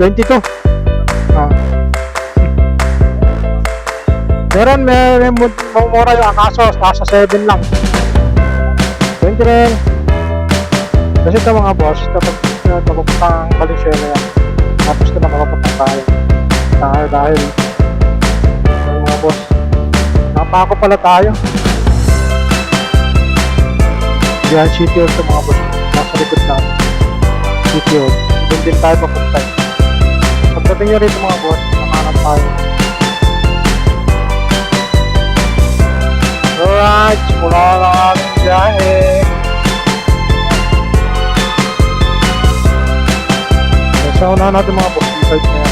22. Meron, may mura yung Akaso, nasa 7 lang. 20 rin. Kasi ito mga boss, kapag papuntang Valenzuela yan, tapos ito na makapuntang tayo dahil mga boss, napako pala tayo. Yan, City Hall ito mga boss, nasa likod natin. City Hall, doon din tayo papunta. Pagdating nyo rito mga boss, nakahanap tayo. Alright, simula na ang biyahe. Sa unahan natin mga boss, side na yan.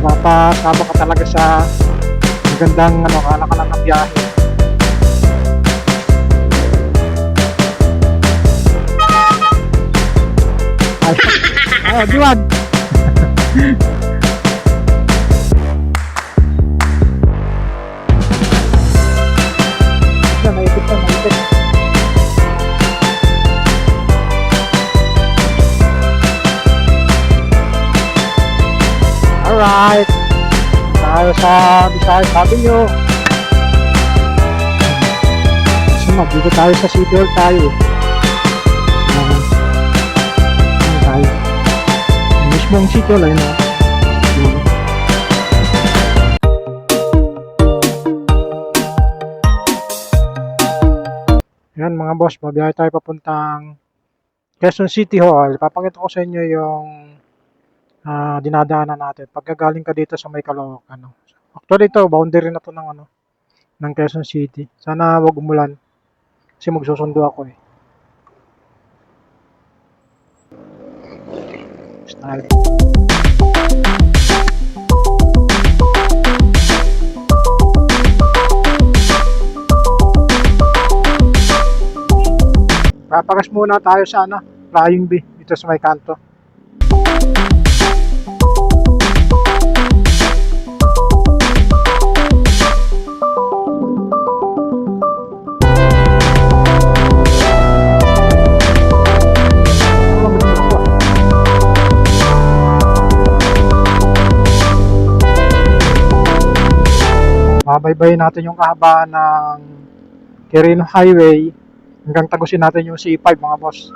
Mapasama ka talaga sa magandang kalakalan ng biyahe. Ay, diwan! Naipit. Alright, tayo sa Visayas Avenue. Dito tayo sa City Hall tayo. Tayo mismong City Hall ayun na. Yan mga boss, mabiyahe tayo papuntang Quezon City Hall. Papakita ko sa inyo yung dinadaanan natin. Pagkagaling ka dito sa may Caloocan. Actually ito, boundary na to ng Quezon City. Sana wag umulan. Kasi magsusundo ako eh. Style. Papagas muna tayo sa Flying Bee dito sa may kanto. Mabaybayin natin yung kahabaan ng Quirino Highway hanggang tagusin natin yung C5 mga boss.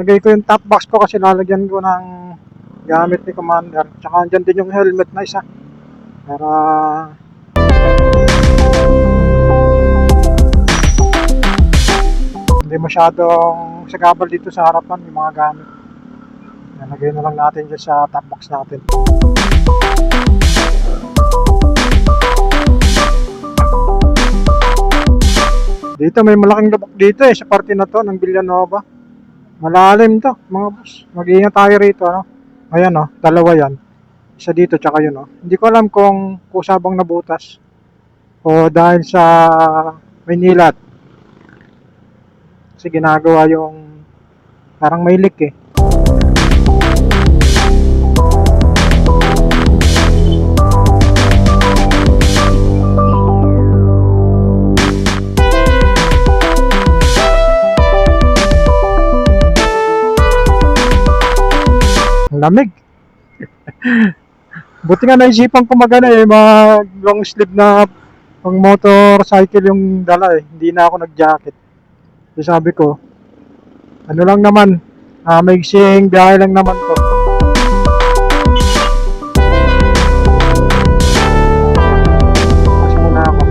Lagay ko yung top box ko kasi lalagyan ko ng gamit ni Commander. Tsaka andyan din yung helmet na isa. Para hindi masyadong sagabal dito sa harapan yung mga gamit. Lagay na lang natin dyan sa top box natin. Dito may malaking lubak dito sa parte na to ng Villanova. Malalim to mga boss. Mag-iingat tayo rito Ayan dalawa yan. Isa dito tsaka yun Hindi ko alam kung kusabang nabutas o dahil sa Maynilad. Kasi ginagawa yung parang may leak eh. Lamig. Buti nga naisipan ko mag long sleeve na pang motorcycle yung dala eh. Hindi na ako nag-jacket. So sabi ko, lang naman, maiksing biyahe lang naman to. Kasi muna ako.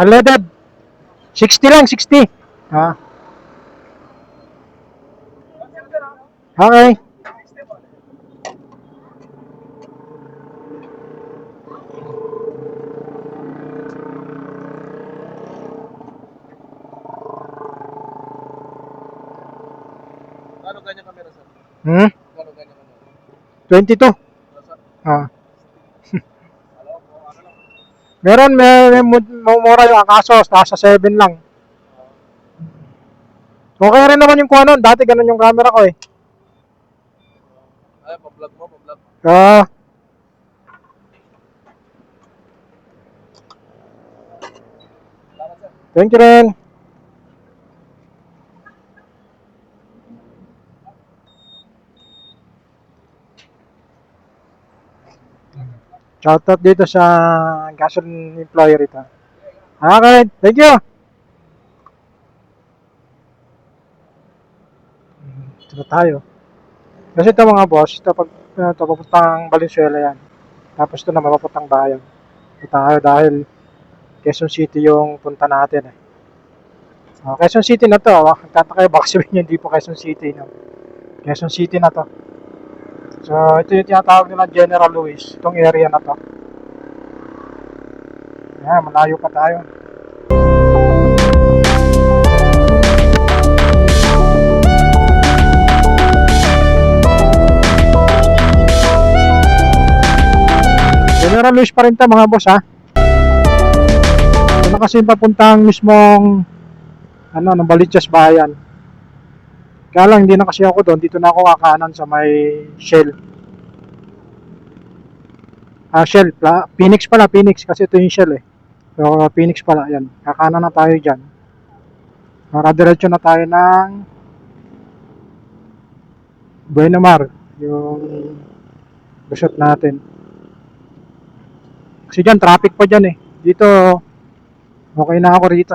Unleaded. 60 lang, 60. Ah, okay. Ano ganyan kamera sir? Hmm? Ano ganyan kamera? 22. Ah. Meron, may mura yung Akaso, nasa 7 lang. Okay rin naman yung kuha nun. Dati ganun yung camera ko eh. Ay, pa-vlog mo, pa-vlog. Ah, Salamat sir. thank you rin. Shoutout dito sa gasoline employer ito. Okay, thank you. Ito na tayo. Kasi ito mga boss, ito papuntang Valenzuela yan. Tapos ito na mapapuntang bayan. Ito tayo dahil Quezon City yung punta natin eh. Quezon City na to. Nagtataka kayo baka sabihin nyo hindi po Quezon City. No? Quezon City na to. So ito yung tinatawag nila General Luis. Itong area na to. Ayan, malayo pa tayo. General Luis pa rin to mga boss ha. Ito na kasi yung papuntang mismong ng Baliches Bayan. Kaya lang hindi na kasi ako doon. Dito na ako kakanan sa may Shell. Shell. Phoenix pala. Phoenix kasi ito yung Shell eh. So Phoenix pala. Yan. Kakanan na tayo dyan. Diretso na tayo ng Buena Mar. Yung resort natin. Kasi dyan traffic pa dyan eh. Dito okay na ako rito.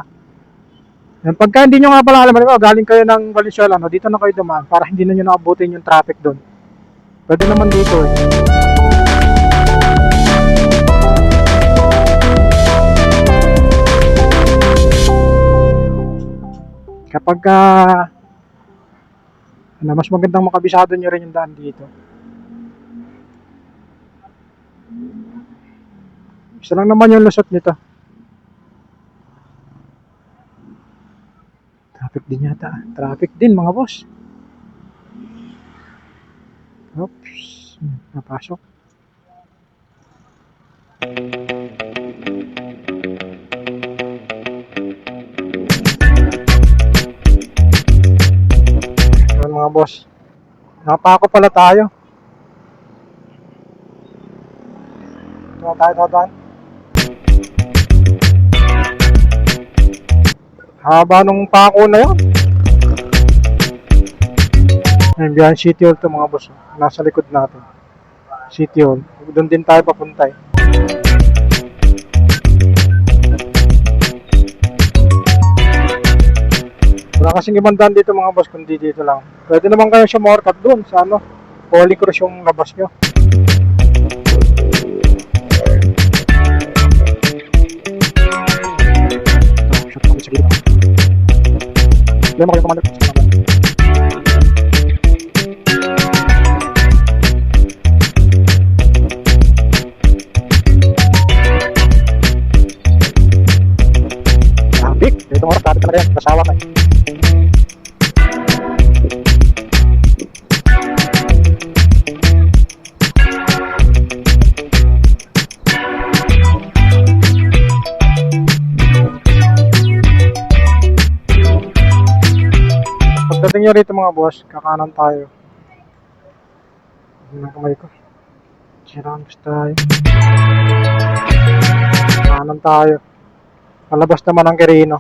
Yan, pagka hindi nyo nga pala alam, galing kayo ng Valenzuela, no, dito na kayo dumaan para hindi na nyo nakabutin yung traffic doon. Pwede naman dito eh. Kapag mas magandang makabisado nyo rin yung daan dito. Isa lang naman yung lusot nito. Traffic din yata. Traffic din mga boss. Oops. Napasok. Ayan mga boss. Napako pala tayo. Ito na tayo dadaan. Haba nung pako na yun. Ayan, behind City Hall to mga boss. Nasa likod natin. City Hall. Doon din tayo papunta eh. Wala kasing ibang daan dito mga boss, kundi dito lang. Pwede naman kayo siya shortcut doon sa Holy Cross yung labas nyo. Shot kami sa gilid. Lema kayo commander. Traffic. Dito oras traffic talaga yan. Kasawa tayo. Pagdating nyo rito mga boss, kakanan tayo. Hindi na kamay ko. Sirangos tayo. Kakanan tayo. Palabas naman ang Quirino.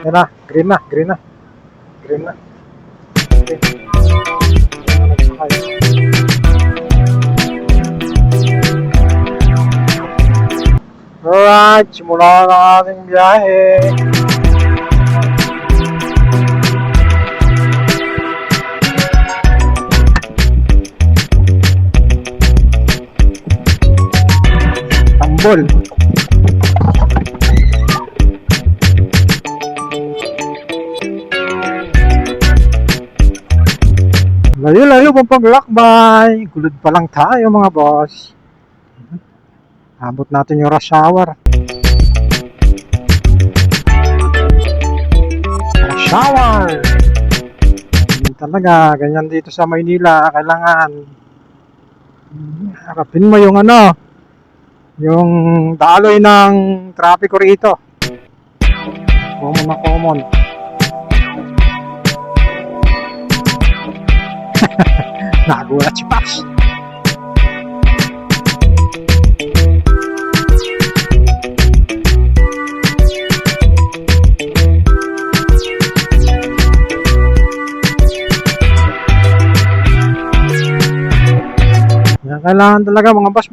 Yan na, green na, green na. Green na. Okay. Nagsakay. right, simula na ang ating biyahe. Tambol. Layo-layo pang paglakbay. Gulod pa lang tayo mga boss. Abot natin yung rush hour. Rush hour! Hindi talaga, ganyan dito sa Maynila. Kailangan harapin mo yung yung daloy ng trapiko rito. Common na common. Nagulat si Pax. Kailangan talaga mga boss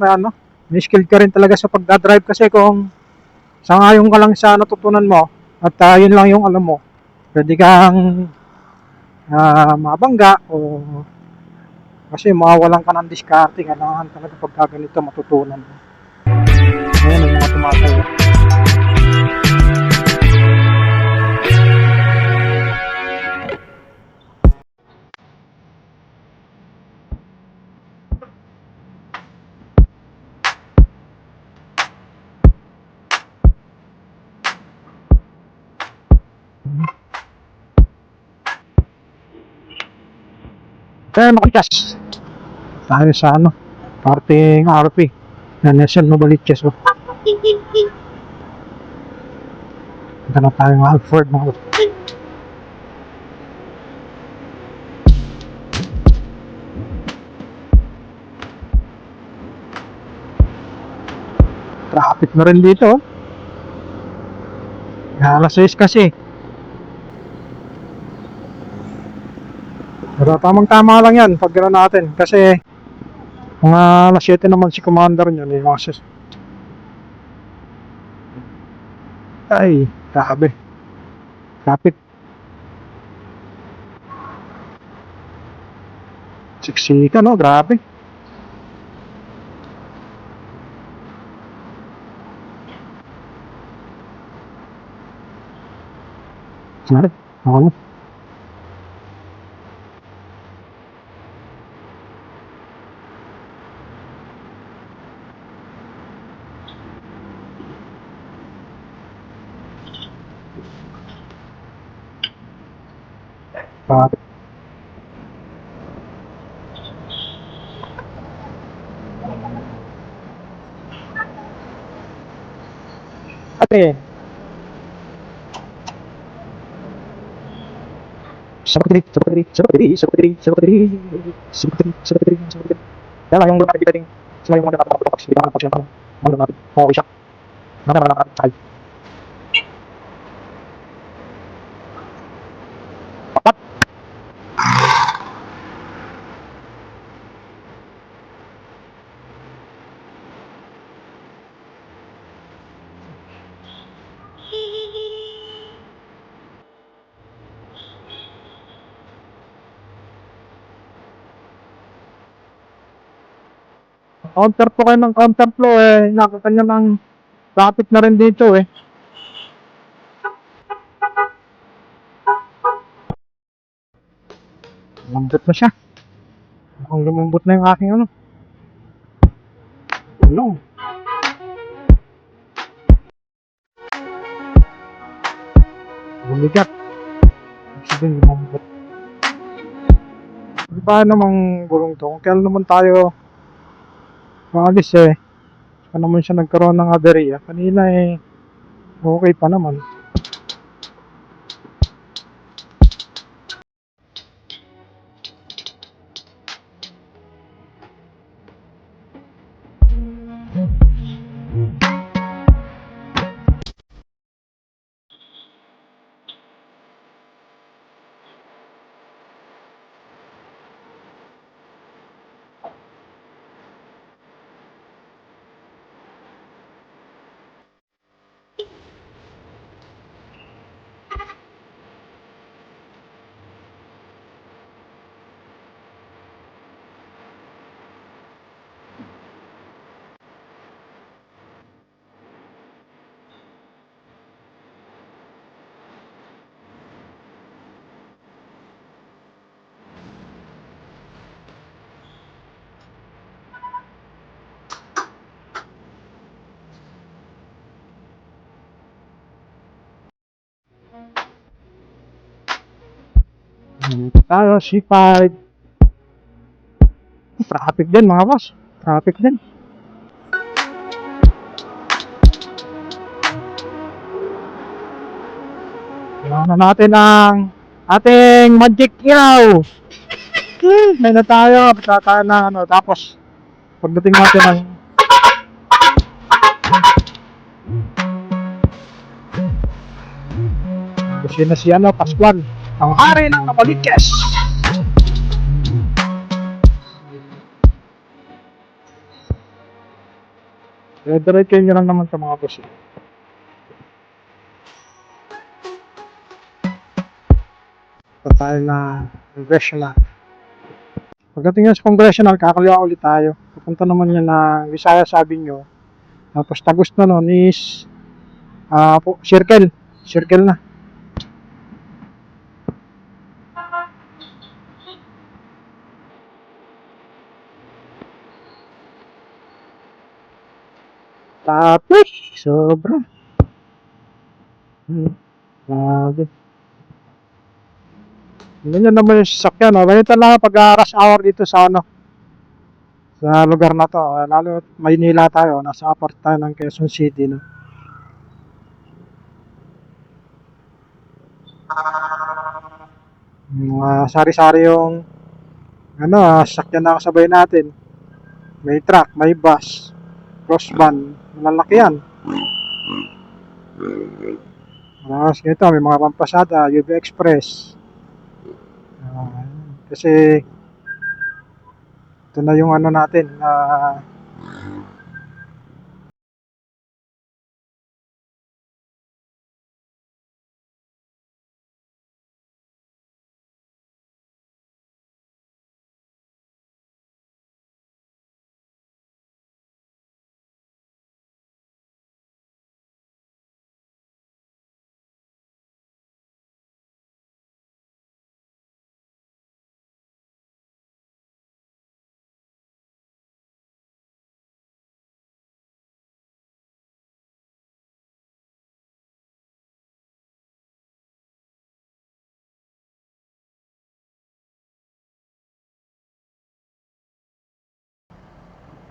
may skill ka rin talaga sa pagdadrive kasi kung sangayon ka lang sa natutunan mo at yun lang yung alam mo, pwede kang mabangga o kasi mawawalan ka ng diskarte. Kailangan talaga pagka ganito matutunan mo. Ayan yung mga tumatayo. Kaya makikas tayo sa parting RP na Nelson Novaliches. Punta na tayo ng Alfred mga traffic na rin dito. Alas 6 kasi. Pero tamang tama lang yan pag gano'n natin kasi mga alas 7 naman si commander nyo ni Moses. Ay, grabe. Traffic. Siksika no, grabe. Sinabi, ako mo. Traffic. Ate, sabagdiri. Kaya lang yung mga kapititing sila yung mga nakapagpapags, hindi ka nakapag siya mga natin, okay siya. Nakapag papat. Counter po kayo ng counter flow nakakanya ng traffic na rin dito Lambot na siya. Mukhang lumambot na yung aking Ano? Bumigat. Sabihin lumambot. Di ba namang gulong to? Kung kailan naman tayo maalis saka naman siya nagkaroon ng aberya. Kanina okay pa naman. Dito tayo, C5. Traffic din mga boss. Traffic din. Iwan na natin ang ating magic ilaw. May na tayo. Basta tayo na ano. Tapos, pagdating natin ng kasi na si ano, Pascual. Ang hari ng Namalikes. Diretso nyo lang naman sa mga boss. Ito tayo na congressional. Pagdating nyo sa congressional, kakaliwa ulit tayo. Pupunta naman yan na Visayas Avenue. Tapos tagos na nun is circle. Circle na. Traffic. Sobra. Grabe. Ganyan naman yung sasakyan. No? Ganito lang pag rush hour dito sa ano, sa lugar na to. Lalo Maynila tayo. Nasa apart tayo ng Quezon City. No? Sari-sari yung ano, sasakyan na kasabay natin. May truck, may bus, cross van. Malalaki yan. Ganito, may mga pampasada, UV Express. Kasi ito na yung ano natin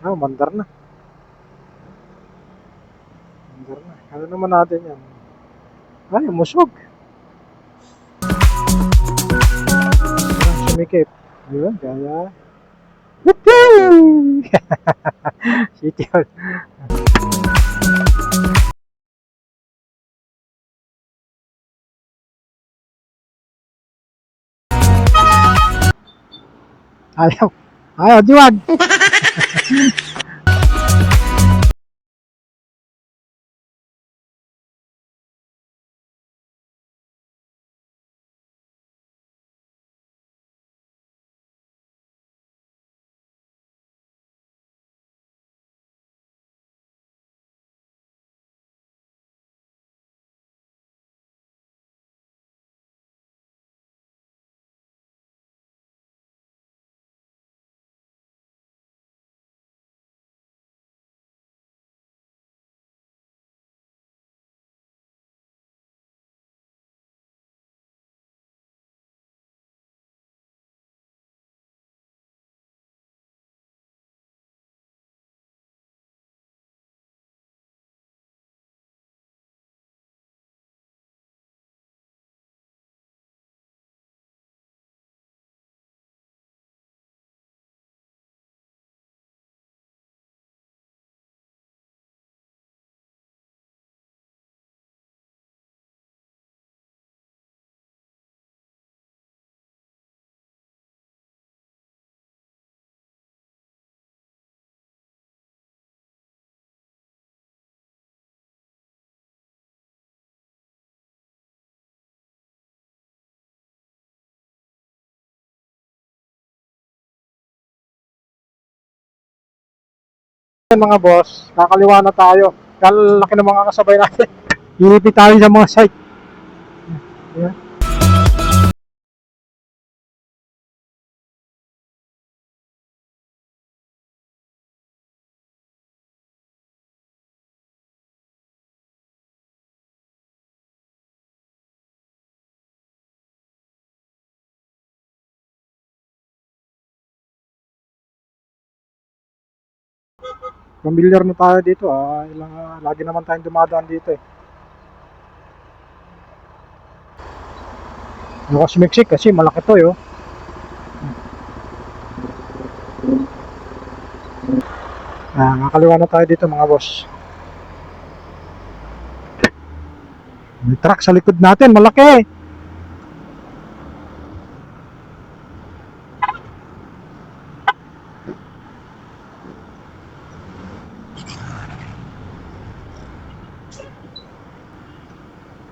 mandar na. Mandar na. Ano naman natin yan? Ay, umusog. Sumikip. Yun, kaya. Woohoo! City Hall. Ayaw. Ayaw, diwag. Mga boss, kakaliwa na tayo. Laki ng mga kasabay natin. Ilipit tayo sa mga site. Yeah. Familiar na tayo dito lagi naman tayong dumadaan dito eh. Ano kasi Mexic kasi malaki to yo. Nakakaliwa na tayo dito mga boss. May truck sa likod natin, malaki.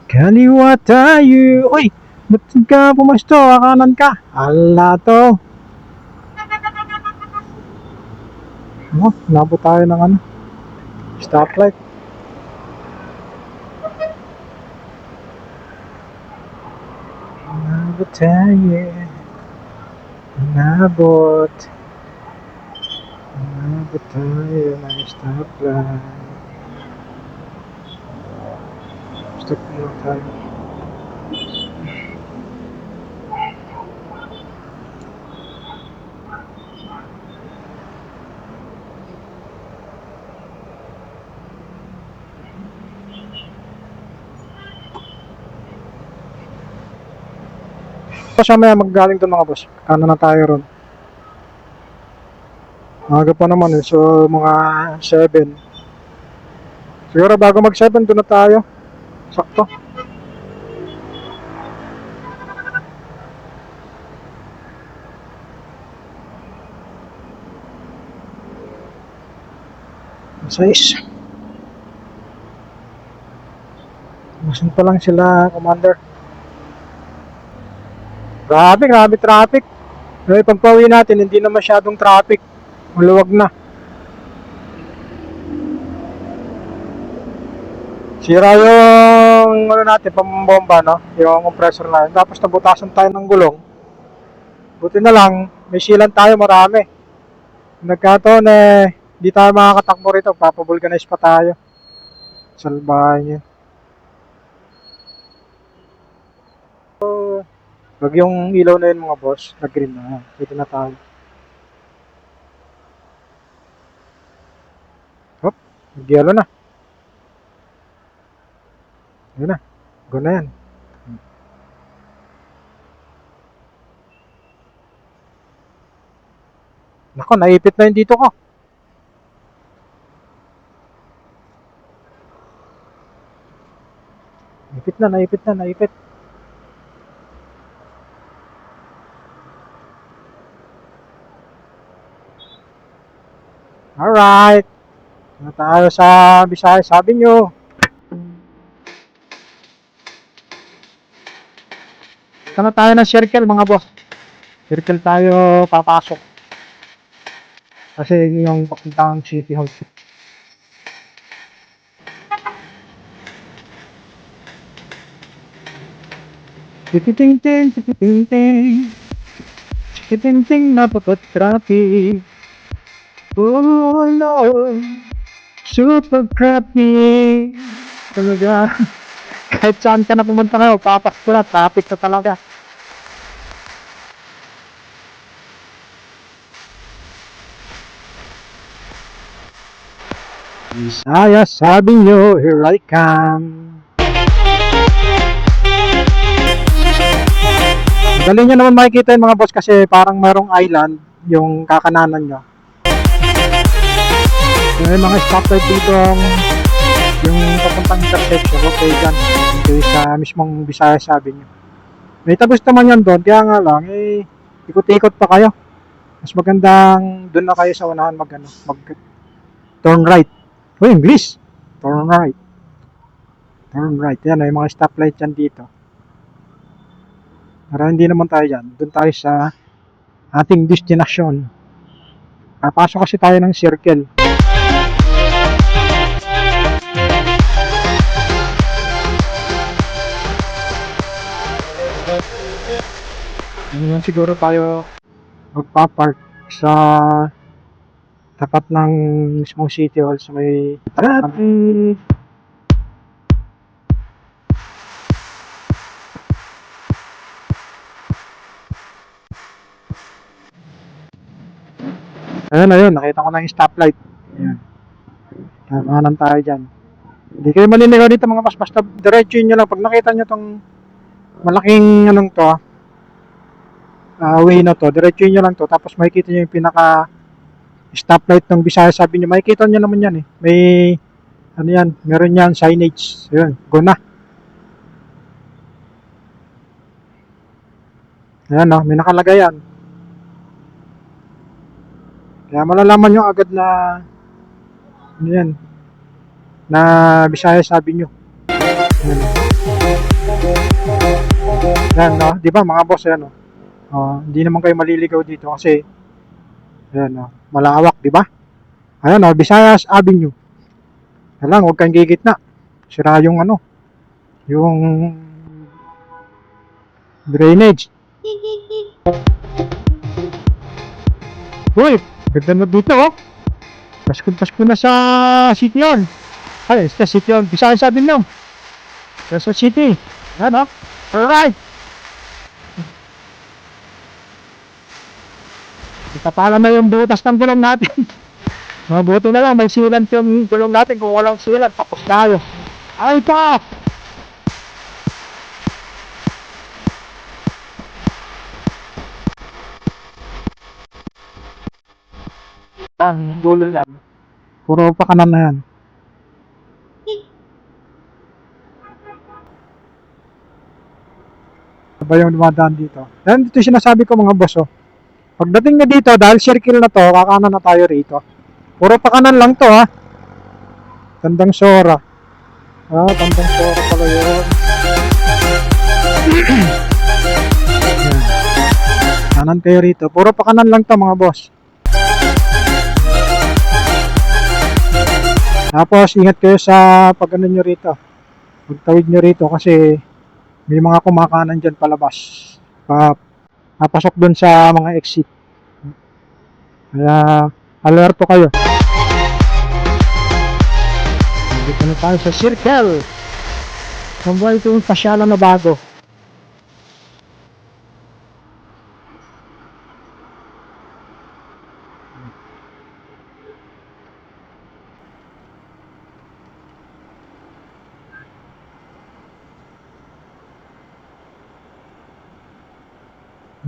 Kaliwa tayo. Uy, ba't ka pumasto? Kanan ka. Ala to. Nabot tayo ng stoplight. Nabot tayo. Nabot tayo ng stoplight. Stop muna tayo. Siya maya maggaling doon mga boss. Kanan na tayo ron. Aga pa naman eh. So mga 7. Siguro bago mag 7 doon na tayo. Sakto. Sais. Masan pa lang sila, Commander. Grabe traffic. Pero pagpauwi natin, hindi na masyadong traffic. Maluwag na. Sira yung natin, pambomba, no? Yung compressor na yun. Tapos nabutasan tayo ng gulong. Buti na lang, may sealant tayo marami. Nagkataon di tayo makakatakbo rito. Papavulcanize pa tayo. Salbahan yun. Pag yung ilaw na yun mga boss, nag-green na. Pwede na tayo. Hop, nag-yellow na. Yun na. Go na yan. Nako, naipit na yun dito ko. Naipit na. Alright. Na tayo sa Visayas, sabi nyo. Ito na tayo ng circle mga boss. Circle tayo papasok. Kasi yung papuntang City Hall. Titing, napaka-traffic. Oh Lord, super crappy. Talaga, kahit saan ka na pumunta ngayon, papasko na, traffic na talaga. Visayas, sabi nyo, here I come. Dali nyo naman makikita yung mga boss kasi parang merong island yung kakananan nyo. May mga stoplight dito yung papuntang intersection, okay dyan. Okay, sa mismong Visayas sabi nyo. May tagos naman yan doon, kaya nga lang, ikot-ikot pa kayo. Mas magandang doon na kayo sa unahan mag turn right. English! Turn right. Yan, may mga stoplight yan dito. Para hindi naman tayo dyan. Doon tayo sa ating destinasyon. Papasok kasi tayo ng circle. Ngayon siguro tayo magpapark sa tapat ng mismong City Hall sa may traffic. Ayun, nakita ko na yung stoplight. Ayan. Kanan tayo dyan. Hindi kayo maliligaw dito mga boss. Basta diretso nyo lang. Pag nakita nyo tong malaking anong to, way na to, diretso nyo lang to. Tapos makikita nyo yung pinaka stoplight ng Bisaya. Sabi nyo, makikita nyo naman yan eh. May, ano yan, meron yan signage. Yun, go na. Ayan o, may nakalagay yan. Kaya malalaman nyo agad na, ano yan, na Bisaya sabi nyo. Ayan, ayan no, di ba mga boss, ayan o. Hindi naman kayo maliligaw dito kasi, ayan o, malawak, di ba? Ayan o, Visayas Avenue. Ayan lang, huwag kang gigitna. Sira yung ano, yung drainage. Uy, ganda na dito oh. Pasko na sa City Hall. Ay, sa City Hall. Visayas Avenue. Sa City. Ayan oh. Alright. Itapalan na yung butas ng gulong natin. Mabuti na lang, may sealant yung gulong natin. Kung walang sealant, tapos tayo. Ay, pa! Ang dulo lang. Puro pa kanan na yan. Ba yung dumadaan dito? Yan, dito yung sinasabi ko mga boss oh. Pagdating na dito, dahil circle na to, kakanan na tayo rito. Puro pa kanan lang to ha. Tandang Sora. Tandang Sora pala yun. Yan. Kanan kayo rito. Puro pa kanan lang to mga boss. Tapos ingat kayo sa pag ano nyo rito. Pagtawid nyo rito kasi may mga kumakanan dyan palabas. Papasok dun sa mga exit. Kaya alerto kayo. Dito na tayo sa circle. Kambuhay ito yung pasyalan na bago.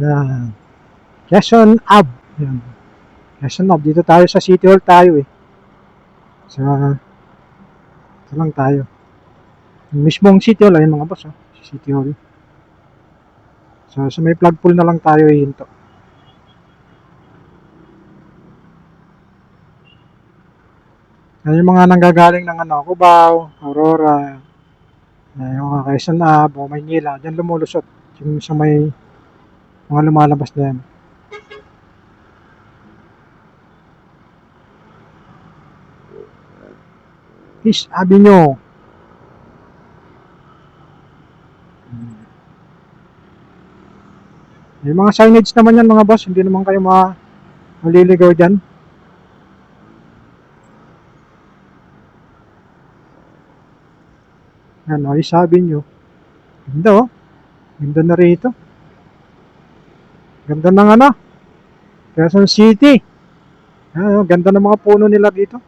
Yan. Quezon Ave. Yan. Quezon Ave. Dito tayo sa City Hall tayo eh. Ito lang tayo. Yung mismong City Hall. Ayun mga boss. City Hall. So, sa may flagpole na lang tayo hihinto. Yan yung mga nanggagaling ng Cubao, Aurora, yung mga Quezon Ave, o Maynila. Diyan lumulusot. Yung sa may mga lumalabas na yan. Peace Avenue. May mga signage naman yan mga boss. Hindi naman kayo maliligaw dyan. Yan o, sabi nyo. Ganda o. Ganda na rito. Ganda ng ano. Quezon City. Yan o, ganda ng mga puno nila dito.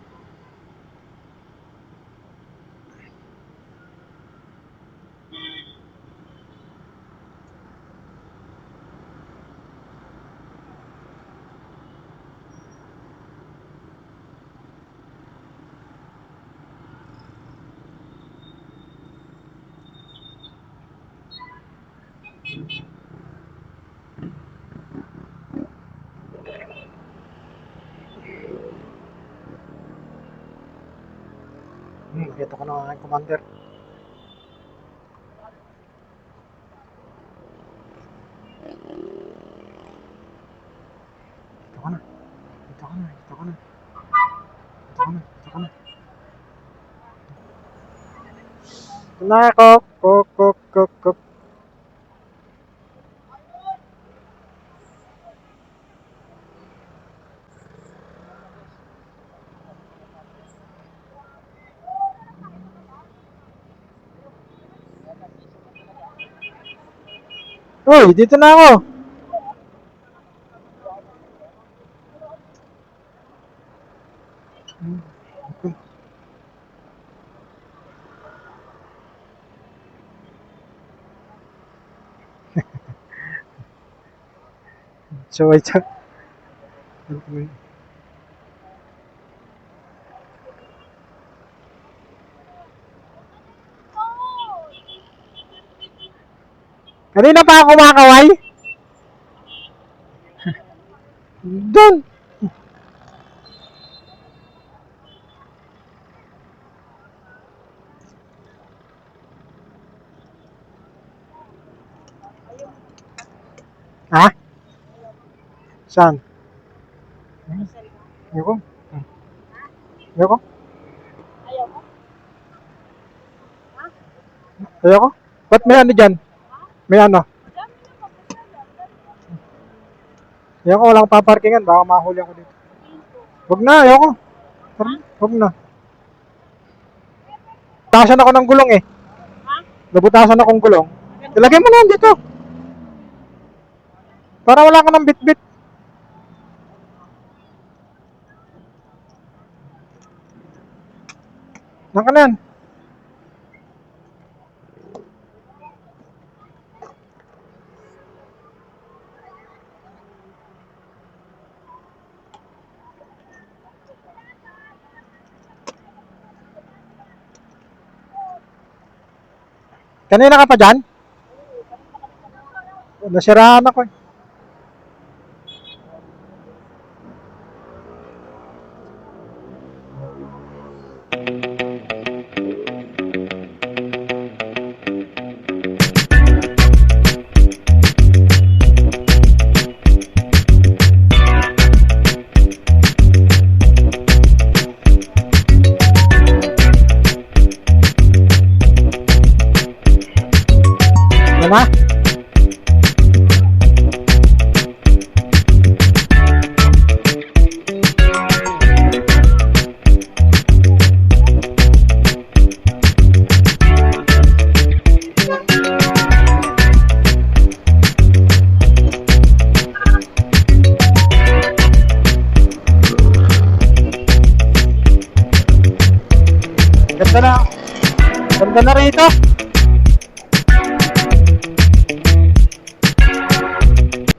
Nakita ko na ang aking commander. Ito ka na. Ito ka na. Ito ka na. Ito ka na. Ito ka na. Ito na ako. Kok. Uy, dito na ako. So, wait. Kanina pa ako kumakaway? Doon! Ha? Saan? Ayoko. Ayoko. Ayoko. Ba't may ano dyan? May ano? Ayoko, walang paparkingan. Baka mahuli ako dito. Huwag na, ayoko. Tara, huwag na. Butasan ako ng gulong eh. Nabutasan akong gulong. Ilagay mo na yan dito. Para wala ka ng bit-bit. Naka na yan. Kanina ka pa dyan? Nasiraan ako eh. Yan na. Ganda na. Ganda na rito.